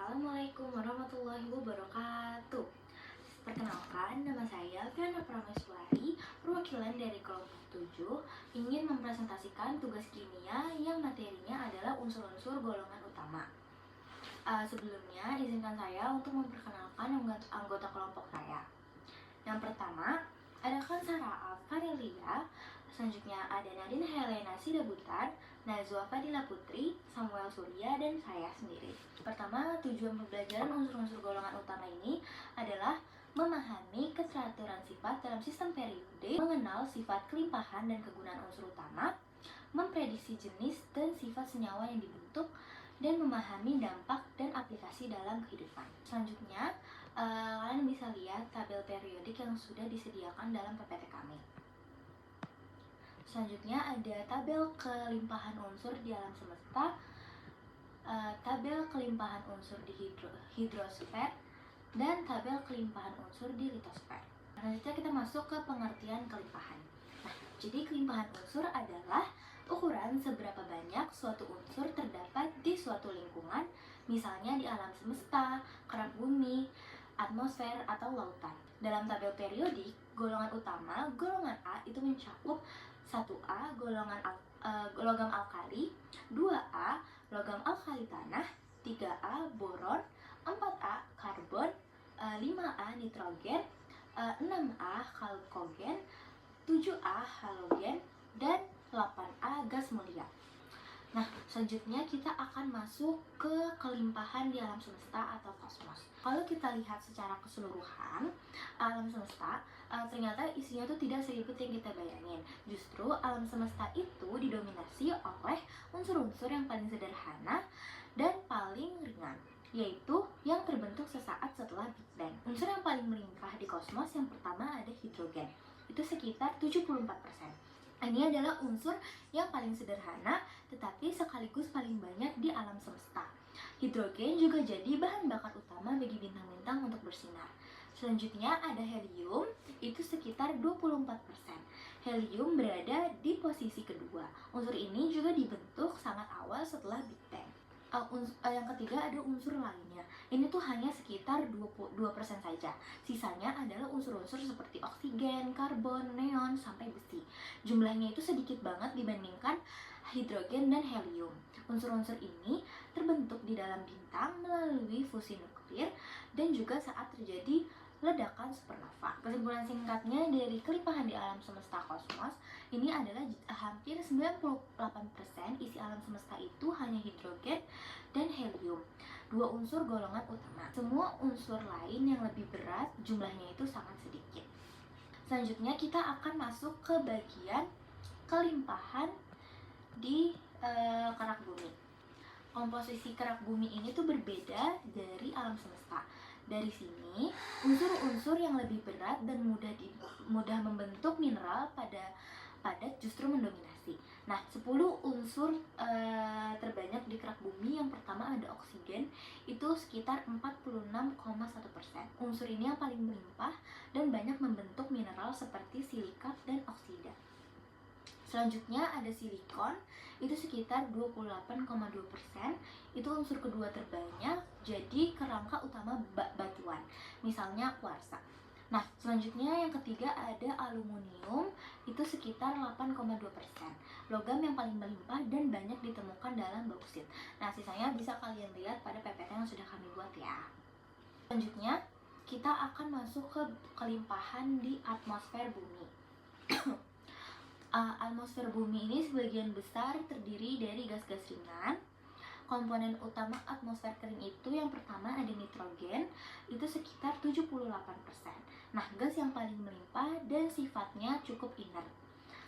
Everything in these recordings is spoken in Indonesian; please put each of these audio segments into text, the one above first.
Assalamualaikum warahmatullahi wabarakatuh. Perkenalkan, nama saya Fiana Prameswari, perwakilan dari kelompok 7, ingin mempresentasikan tugas kimia yang materinya adalah unsur-unsur golongan utama. Sebelumnya, izinkan saya untuk memperkenalkan anggota kelompok saya. Yang pertama, ada Kansara Farelia, selanjutnya ada Nadine Helena Sidabutar, Nazwa Fadila Putri, Samuel Surya, dan saya sendiri. Pertama, tujuan pembelajaran unsur-unsur golongan utama ini adalah memahami keteraturan sifat dalam sistem periode, mengenal sifat kelimpahan dan kegunaan unsur utama, memprediksi jenis dan sifat senyawa yang dibentuk, dan memahami dampak dan aplikasi dalam kehidupan. Selanjutnya, kalian bisa lihat tabel periodik yang sudah disediakan dalam PPT kami. Selanjutnya ada tabel kelimpahan unsur di alam semesta, tabel kelimpahan unsur di hidrosfer, dan tabel kelimpahan unsur di litosfer. Selanjutnya kita masuk ke pengertian kelimpahan. Nah, jadi kelimpahan unsur adalah ukuran seberapa banyak suatu unsur terdapat di suatu lingkungan, misalnya di alam semesta, kerak bumi, atmosfer, atau lautan. Dalam tabel periodik, golongan utama, golongan A itu mencakup 1A logam alkali, 2A logam alkali tanah, 3A boron, 4A karbon, 5A nitrogen, 6A kalkogen, 7A halogen, dan 8A gas mulia. Nah, selanjutnya kita akan masuk ke kelimpahan di alam semesta atau kosmos. Kalau kita lihat secara keseluruhan, alam semesta ternyata isinya tuh tidak seribet yang kita bayangin. Justru alam semesta itu didominasi oleh unsur-unsur yang paling sederhana dan paling ringan, yaitu yang terbentuk sesaat setelah Big Bang. Unsur yang paling melimpah di kosmos yang pertama ada hidrogen, itu sekitar 74%. Ini adalah unsur yang paling sederhana tetapi sekaligus paling banyak di alam semesta. Hidrogen juga jadi bahan bakar utama bagi bintang-bintang untuk bersinar. Selanjutnya ada helium, itu sekitar 24%. Helium berada di posisi kedua. Unsur ini juga dibentuk sangat awal setelah Big Bang. Yang ketiga ada unsur lainnya. Ini tuh hanya sekitar 22% saja. Sisanya adalah unsur-unsur seperti oksigen, karbon, neon, sampai besi. Jumlahnya itu sedikit banget dibandingkan hidrogen dan helium. Unsur-unsur ini terbentuk di dalam bintang melalui fusi nuklir dan juga saat terjadi ledakan supernova. Kesimpulan singkatnya dari kelimpahan di alam semesta kosmos ini adalah hampir 98% isi alam semesta itu hanya hidrogen dan helium, dua unsur golongan utama. Semua unsur lain yang lebih berat jumlahnya itu sangat sedikit. Selanjutnya kita akan masuk ke bagian kelimpahan di kerak bumi. Komposisi kerak bumi ini tuh berbeda dari alam semesta. Dari sini, unsur-unsur yang lebih berat dan mudah membentuk mineral padat justru mendominasi. Nah, 10 unsur terbanyak di kerak bumi yang pertama ada oksigen, itu sekitar 46,1%. Unsur ini yang paling melimpah dan banyak membentuk mineral seperti silikat dan oksida. Selanjutnya ada silikon, itu sekitar 28,2%. Itu unsur kedua terbanyak, jadi kerangka utama batuan, misalnya kuarsa. Nah, selanjutnya yang ketiga ada aluminium, itu sekitar 8,2%. Logam yang paling melimpah dan banyak ditemukan dalam bauksit. Nah, sisanya bisa kalian lihat pada PPT yang sudah kami buat ya. Selanjutnya, kita akan masuk ke kelimpahan di atmosfer bumi. Atmosfer bumi ini sebagian besar terdiri dari gas-gas ringan. Komponen utama atmosfer kering itu yang pertama ada nitrogen, itu sekitar 78%. Nah, gas yang paling melimpah dan sifatnya cukup inert.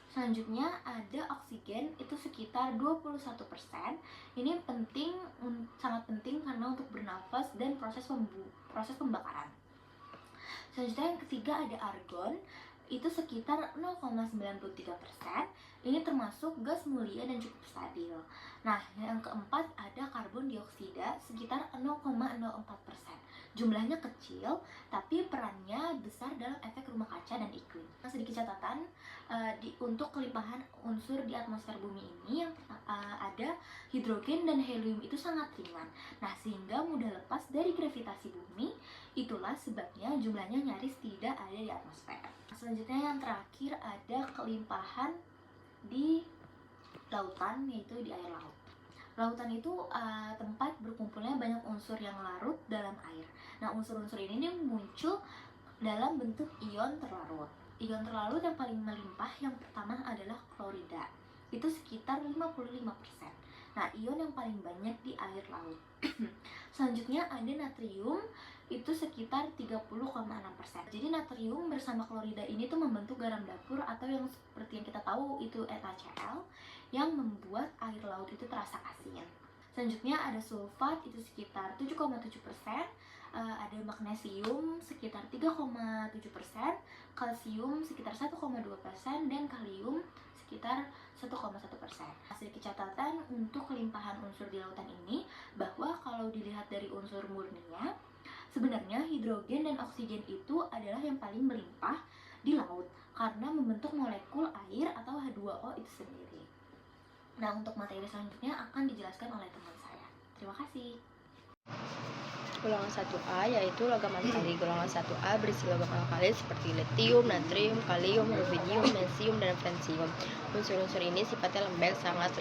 Selanjutnya ada oksigen, itu sekitar 21%. Ini sangat penting karena untuk bernafas dan proses pembakaran. Selanjutnya yang ketiga ada argon, itu sekitar 0,93%. Ini termasuk gas mulia dan cukup stabil. Nah, yang keempat ada karbon dioksida sekitar 0,04%. Jumlahnya kecil, tapi perannya besar dalam efek rumah kaca dan iklim. Nah, sedikit catatan untuk kelimpahan unsur di atmosfer bumi ini yang ada hidrogen dan helium itu sangat ringan. Nah, sehingga mudah lepas terlepas dari gravitasi bumi, itulah sebabnya jumlahnya nyaris tidak ada di atmosfer. Selanjutnya yang terakhir ada kelimpahan di lautan, yaitu di air laut. Lautan itu tempat berkumpulnya banyak unsur yang larut dalam air. Nah, unsur-unsur ini muncul dalam bentuk ion terlarut. Ion terlarut yang paling melimpah yang pertama adalah klorida. Itu sekitar 55%. Nah, ion yang paling banyak di air laut. Selanjutnya ada natrium, itu sekitar 30,6%. Jadi natrium bersama klorida ini tuh membentuk garam dapur atau yang seperti yang kita tahu itu NaCl yang membuat air laut itu terasa asin. Selanjutnya ada sulfat, itu sekitar 7,7%. Ada magnesium sekitar 3,7%, kalsium sekitar 1,2%, dan kalium sekitar 1,1%. Hasil catatan untuk kelimpahan unsur di lautan ini bahwa kalau dilihat dari unsur murninya, sebenarnya hidrogen dan oksigen itu adalah yang paling melimpah di laut karena membentuk molekul air atau H2O itu sendiri. Nah, untuk materi selanjutnya akan dijelaskan oleh teman saya. Terima kasih. Golongan 1A yaitu logam alkali. Golongan 1A berisi logam alkali seperti litium, natrium, kalium, rubidium, magnesium, dan francium. Unsur-unsur ini sifatnya lembek, sangat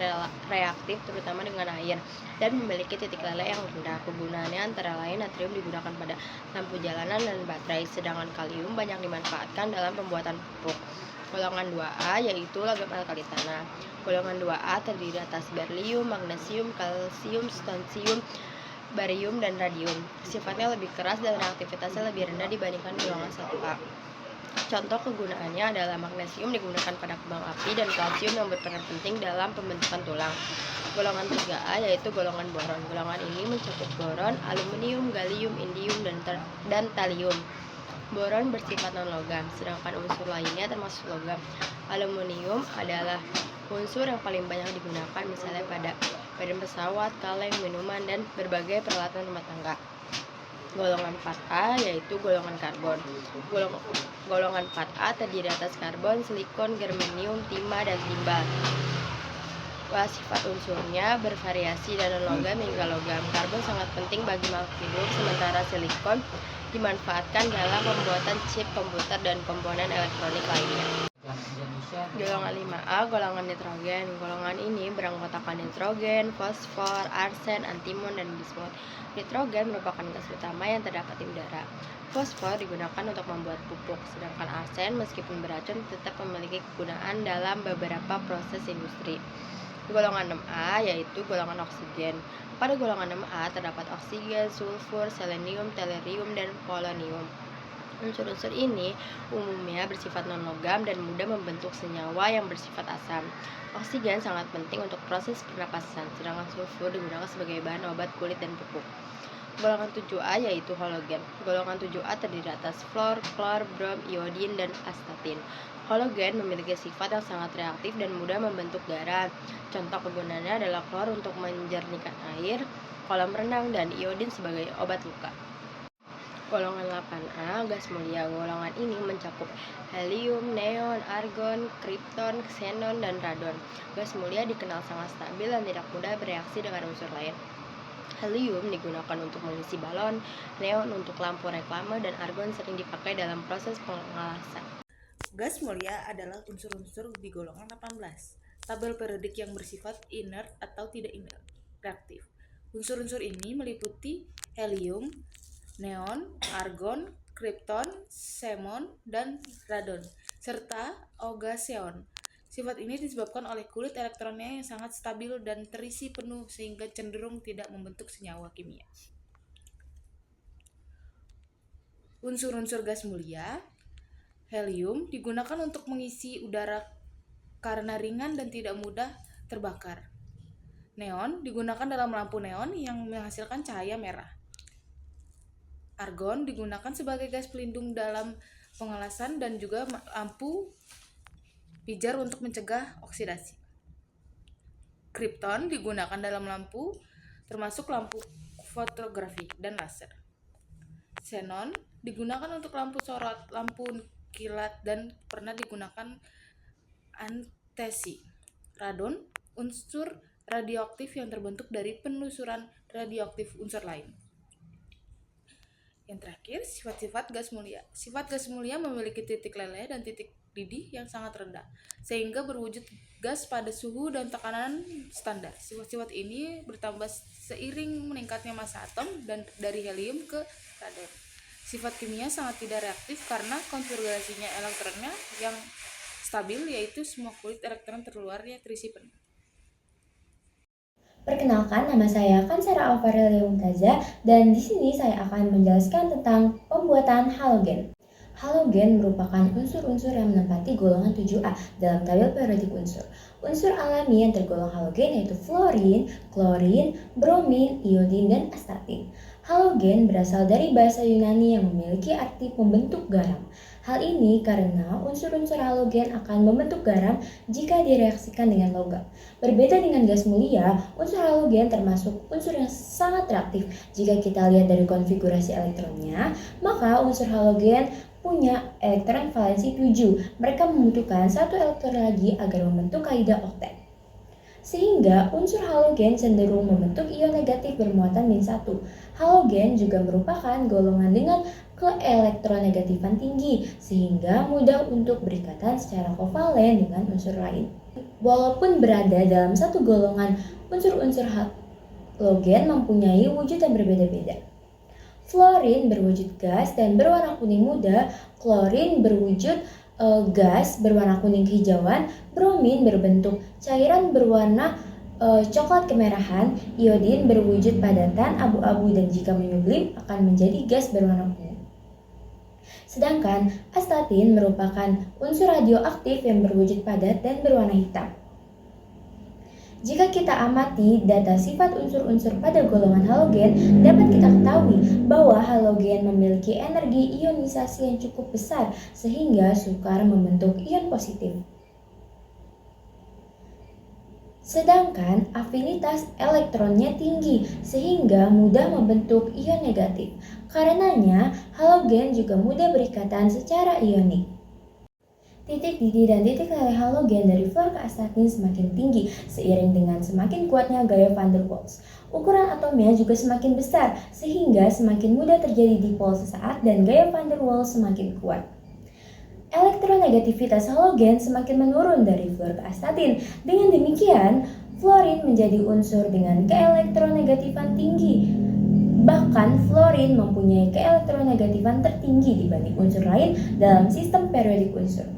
reaktif terutama dengan air, dan memiliki titik leleh yang rendah. Kegunaannya antara lain natrium digunakan pada lampu jalanan dan baterai, sedangkan kalium banyak dimanfaatkan dalam pembuatan pupuk. Golongan 2A yaitu logam alkali tanah. Golongan 2A terdiri atas berlium, magnesium, kalsium, strontium, barium, dan radium. Sifatnya lebih keras dan reaktivitasnya lebih rendah dibandingkan golongan 1A. Contoh kegunaannya adalah magnesium digunakan pada kembang api dan kalsium yang berperan penting dalam pembentukan tulang. Golongan 3A yaitu golongan boron. Golongan ini mencakup boron, aluminium, gallium, indium, dan talium. Boron bersifat non-logam, sedangkan unsur lainnya termasuk logam. Aluminium adalah unsur yang paling banyak digunakan misalnya pada badan pesawat, kaleng, minuman, dan berbagai peralatan rumah tangga. Golongan 4A yaitu golongan karbon. Golongan 4A terdiri atas karbon, silikon, germanium, timah, dan timbal. Sifat unsurnya bervariasi dari non-logam hingga logam. Karbon sangat penting bagi makhluk hidup, sementara silikon dimanfaatkan dalam pembuatan chip komputer dan komponen elektronik lainnya. Golongan 5A, golongan nitrogen. Golongan ini beranggotakan nitrogen, fosfor, arsen, antimon, dan bismut. Nitrogen merupakan gas utama yang terdapat di udara. Fosfor digunakan untuk membuat pupuk, sedangkan arsen meskipun beracun tetap memiliki kegunaan dalam beberapa proses industri. Golongan 6A yaitu golongan oksigen. Pada golongan 6A terdapat oksigen, sulfur, selenium, tellurium, dan polonium. Unsur-unsur ini umumnya bersifat non-logam dan mudah membentuk senyawa yang bersifat asam. Oksigen sangat penting untuk proses pernapasan, sedangkan sulfur digunakan sebagai bahan obat kulit dan pupuk. Golongan 7A yaitu halogen. Golongan 7A terdiri atas fluor, klor, brom, iodin, dan astatin. Halogen memiliki sifat yang sangat reaktif dan mudah membentuk garam. Contoh kegunaannya adalah klor untuk menjernihkan air, kolam renang, dan iodin sebagai obat luka. Golongan 8A, gas mulia. Golongan ini mencakup helium, neon, argon, krypton, xenon, dan radon. Gas mulia dikenal sangat stabil dan tidak mudah bereaksi dengan unsur lain. Helium digunakan untuk mengisi balon, neon untuk lampu reklame, dan argon sering dipakai dalam proses pengelasan. Gas mulia adalah unsur-unsur di golongan 18, tabel periodik yang bersifat inert atau tidak inert, reaktif. Unsur-unsur ini meliputi helium, neon, argon, krypton, xenon, dan radon, serta ogaseon. Sifat ini disebabkan oleh kulit elektronnya yang sangat stabil dan terisi penuh sehingga cenderung tidak membentuk senyawa kimia. Unsur-unsur gas mulia. Helium digunakan untuk mengisi udara karena ringan dan tidak mudah terbakar. Neon digunakan dalam lampu neon yang menghasilkan cahaya merah. Argon digunakan sebagai gas pelindung dalam pengelasan dan juga lampu pijar untuk mencegah oksidasi. Krypton digunakan dalam lampu termasuk lampu fotografi dan laser. Xenon digunakan untuk lampu sorot, lampu kilat, dan pernah digunakan anestesi. Radon, unsur radioaktif yang terbentuk dari penelusuran radioaktif unsur lain. Yang terakhir, sifat-sifat gas mulia. Sifat gas mulia memiliki titik leleh dan titik didih yang sangat rendah, sehingga berwujud gas pada suhu dan tekanan standar. Sifat-sifat ini bertambah seiring meningkatnya massa atom dan dari helium ke radon. Sifat kimia sangat tidak reaktif karena konfigurasinya elektronnya yang stabil, yaitu semua kulit elektron terluarnya terisi penuh. Perkenalkan, nama saya Kansara Alvarelia Mumtaza dan di sini saya akan menjelaskan tentang pembuatan halogen. Halogen merupakan unsur-unsur yang menempati golongan 7A dalam tabel periodik unsur. Unsur alami yang tergolong halogen yaitu fluorin, klorin, bromin, iodin, dan astatin. Halogen berasal dari bahasa Yunani yang memiliki arti pembentuk garam. Hal ini karena unsur-unsur halogen akan membentuk garam jika direaksikan dengan logam. Berbeda dengan gas mulia, unsur halogen termasuk unsur yang sangat reaktif. Jika kita lihat dari konfigurasi elektronnya, maka unsur halogen punya elektron valensi 7. Mereka membutuhkan satu elektron lagi agar membentuk kaidah oktet. Sehingga unsur halogen cenderung membentuk ion negatif bermuatan -1. Halogen juga merupakan golongan dengan keelektronegatifan tinggi, sehingga mudah untuk berikatan secara kovalen dengan unsur lain. Walaupun berada dalam satu golongan, unsur-unsur halogen mempunyai wujud yang berbeda-beda. Fluorin berwujud gas dan berwarna kuning muda, klorin berwujud gas berwarna kuning kehijauan, bromin berbentuk cairan berwarna coklat kemerahan, iodin berwujud padatan abu-abu dan jika menyublim akan menjadi gas berwarna kuning. Sedangkan astatin merupakan unsur radioaktif yang berwujud padat dan berwarna hitam. Jika kita amati data sifat unsur-unsur pada golongan halogen, dapat kita ketahui bahwa halogen memiliki energi ionisasi yang cukup besar sehingga sukar membentuk ion positif. Sedangkan afinitas elektronnya tinggi sehingga mudah membentuk ion negatif. Karenanya, halogen juga mudah berikatan secara ionik. Titik didih dan titik leleh halogen dari fluor ke astatin semakin tinggi seiring dengan semakin kuatnya gaya van der Waals. Ukuran atomnya juga semakin besar sehingga semakin mudah terjadi dipol sesaat dan gaya van der Waals semakin kuat. Elektronegativitas halogen semakin menurun dari fluor ke astatin. Dengan demikian, fluorin menjadi unsur dengan keelektronegatifan tinggi. Bahkan fluorin mempunyai keelektronegatifan tertinggi dibanding unsur lain dalam sistem periodik unsur.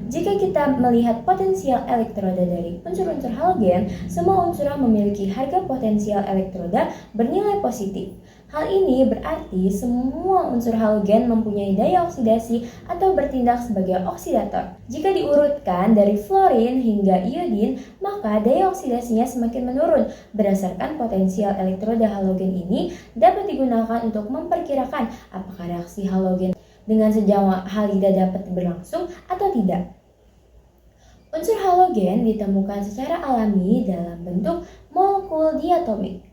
Jika kita melihat potensial elektroda dari unsur-unsur halogen, semua unsur memiliki harga potensial elektroda bernilai positif. Hal ini berarti semua unsur halogen mempunyai daya oksidasi atau bertindak sebagai oksidator. Jika diurutkan dari fluorin hingga iodin, maka daya oksidasinya semakin menurun. Berdasarkan potensial elektroda halogen ini dapat digunakan untuk memperkirakan apakah reaksi halogen dengan senyawa halida dapat berlangsung atau tidak. Unsur halogen ditemukan secara alami dalam bentuk molekul diatomik.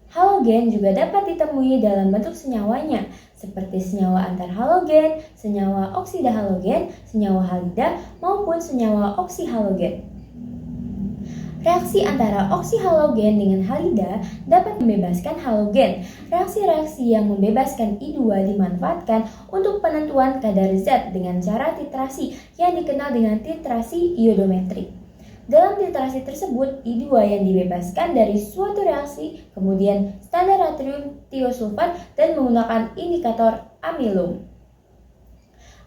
Halogen juga dapat ditemui dalam bentuk senyawanya, seperti senyawa antar halogen, senyawa oksida halogen, senyawa halida, maupun senyawa oksihalogen. Reaksi antara oksihalogen dengan halida dapat membebaskan halogen. Reaksi-reaksi yang membebaskan I2 dimanfaatkan untuk penentuan kadar zat dengan cara titrasi yang dikenal dengan titrasi iodometri. Dalam titrasi tersebut, I2 yang dibebaskan dari suatu reaksi, kemudian standar natrium tiosulfat dan menggunakan indikator amilum.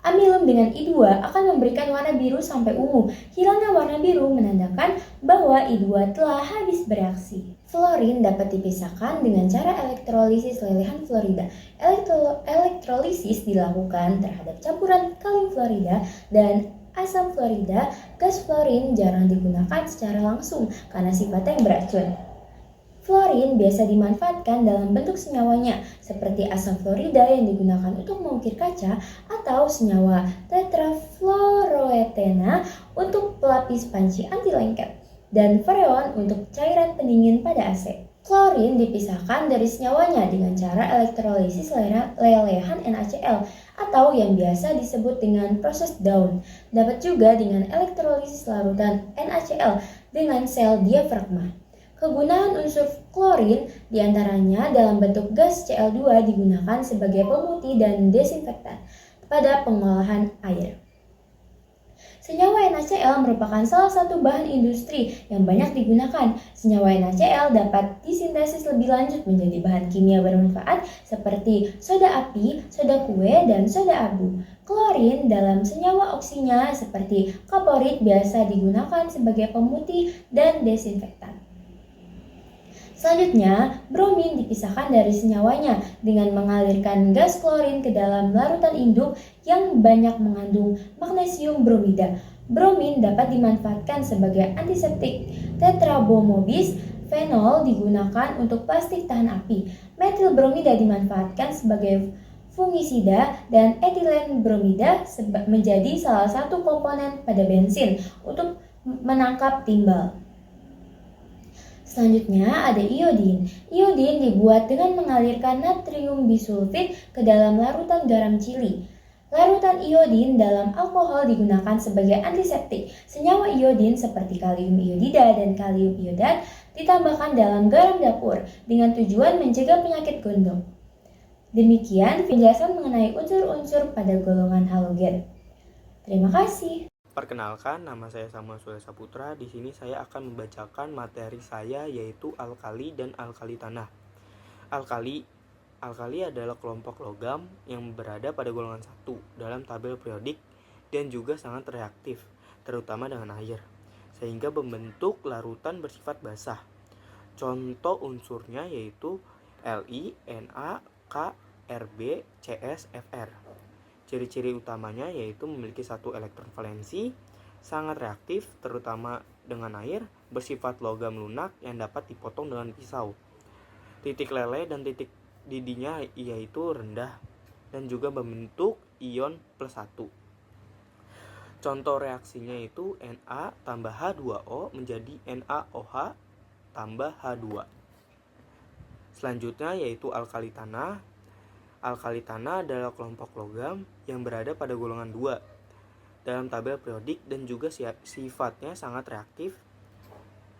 Amilum dengan I2 akan memberikan warna biru sampai ungu. Hilangnya warna biru menandakan bahwa I2 telah habis bereaksi. Fluorin dapat dipisahkan dengan cara elektrolisis lelehan fluorida. Elektrolisis dilakukan terhadap campuran kalium fluorida dan asam fluorida. Gas fluorin jarang digunakan secara langsung karena sifatnya yang beracun. Fluorin biasa dimanfaatkan dalam bentuk senyawanya, seperti asam fluorida yang digunakan untuk mengukir kaca atau senyawa tetrafluoroetena untuk pelapis panci anti lengket dan freon untuk cairan pendingin pada AC. Klorin dipisahkan dari senyawanya dengan cara elektrolisis lelehan NaCl atau yang biasa disebut dengan proses Daun. Dapat juga dengan elektrolisis larutan NaCl dengan sel diafragma. Kegunaan unsur klorin diantaranya dalam bentuk gas Cl2 digunakan sebagai pemutih dan desinfektan pada pengolahan air. Senyawa NaCl merupakan salah satu bahan industri yang banyak digunakan. Senyawa NaCl dapat disintesis lebih lanjut menjadi bahan kimia bermanfaat seperti soda api, soda kue, dan soda abu. Klorin dalam senyawa oksinya seperti kaporit biasa digunakan sebagai pemutih dan desinfektan. Selanjutnya, bromin dipisahkan dari senyawanya dengan mengalirkan gas klorin ke dalam larutan induk yang banyak mengandung magnesium bromida. Bromin dapat dimanfaatkan sebagai antiseptik. Tetrabomobis fenol digunakan untuk plastik tahan api. Metil bromida dimanfaatkan sebagai fungisida dan etilen bromida menjadi salah satu komponen pada bensin untuk menangkap timbal. Selanjutnya ada iodin. Iodin dibuat dengan mengalirkan natrium bisulfit ke dalam larutan garam cili. Larutan iodin dalam alkohol digunakan sebagai antiseptik. Senyawa iodin seperti kalium iodida dan kalium iodat ditambahkan dalam garam dapur dengan tujuan mencegah penyakit gondok. Demikian penjelasan mengenai unsur-unsur pada golongan halogen. Terima kasih. Perkenalkan, nama saya Samuel Sulaiman Saputra. Di sini saya akan membacakan materi saya, yaitu alkali dan alkali tanah. Alkali adalah kelompok logam yang berada pada golongan 1 dalam tabel periodik dan juga sangat reaktif, terutama dengan air, sehingga membentuk larutan bersifat basah. Contoh unsurnya yaitu Li, Na, K, Rb, Cs, Fr. Ciri-ciri utamanya yaitu memiliki satu elektron valensi, sangat reaktif terutama dengan air, bersifat logam lunak yang dapat dipotong dengan pisau. Titik lele dan titik didinya yaitu rendah dan juga membentuk ion +1. Contoh reaksinya itu Na tambah H2O menjadi NaOH tambah H2. Selanjutnya yaitu alkali tanah. Alkali tanah adalah kelompok logam yang berada pada golongan 2 dalam tabel periodik dan juga sifatnya sangat reaktif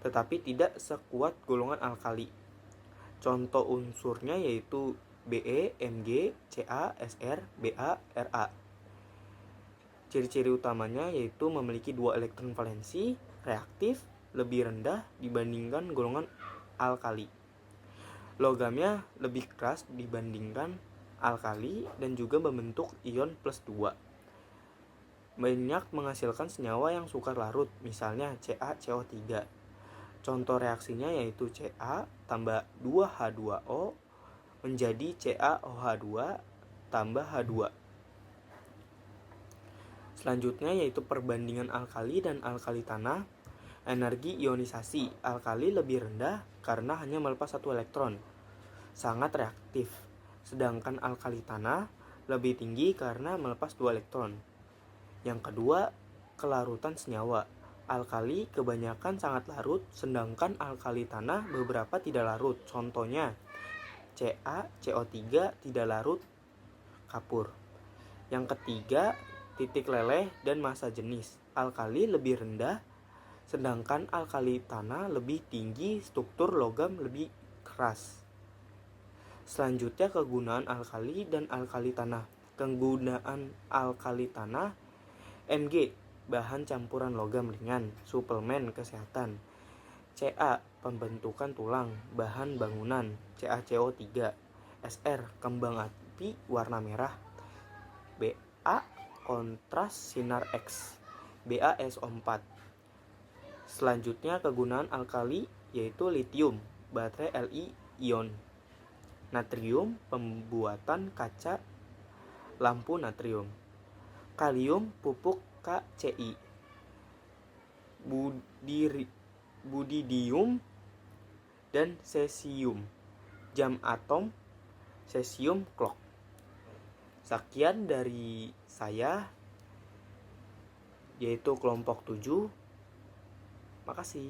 tetapi tidak sekuat golongan alkali. Contoh unsurnya yaitu Be, Mg, Ca, Sr, Ba, Ra. Ciri-ciri utamanya yaitu memiliki 2 elektron valensi, reaktif, lebih rendah dibandingkan golongan alkali. Logamnya lebih keras dibandingkan alkali dan juga membentuk ion +2. Banyak menghasilkan senyawa yang sukar larut, misalnya CaCO3. Contoh reaksinya yaitu Ca tambah 2H2O menjadi CaOH2 tambah H2. Selanjutnya yaitu perbandingan alkali dan alkali tanah. Energi ionisasi alkali lebih rendah karena hanya melepas 1 elektron, sangat reaktif. Sedangkan alkali tanah lebih tinggi karena melepas 2 elektron. Yang kedua, kelarutan senyawa. Alkali kebanyakan sangat larut, sedangkan alkali tanah beberapa tidak larut. Contohnya, CaCO3 tidak larut, kapur. Yang ketiga, titik leleh dan massa jenis. Alkali lebih rendah, sedangkan alkali tanah lebih tinggi, struktur logam lebih keras. Selanjutnya kegunaan alkali dan alkali tanah. Kegunaan alkali tanah, Mg, bahan campuran logam ringan, suplemen kesehatan. Ca, pembentukan tulang, bahan bangunan, CaCO3. Sr, kembang api warna merah. Ba, kontras sinar X. BaSO4. Selanjutnya kegunaan alkali yaitu litium, baterai Li ion. Natrium, pembuatan kaca lampu natrium. Kalium, pupuk KCI. Budidium dan cesium, jam atom cesium clock. Sekian dari saya, yaitu kelompok 7. Makasih.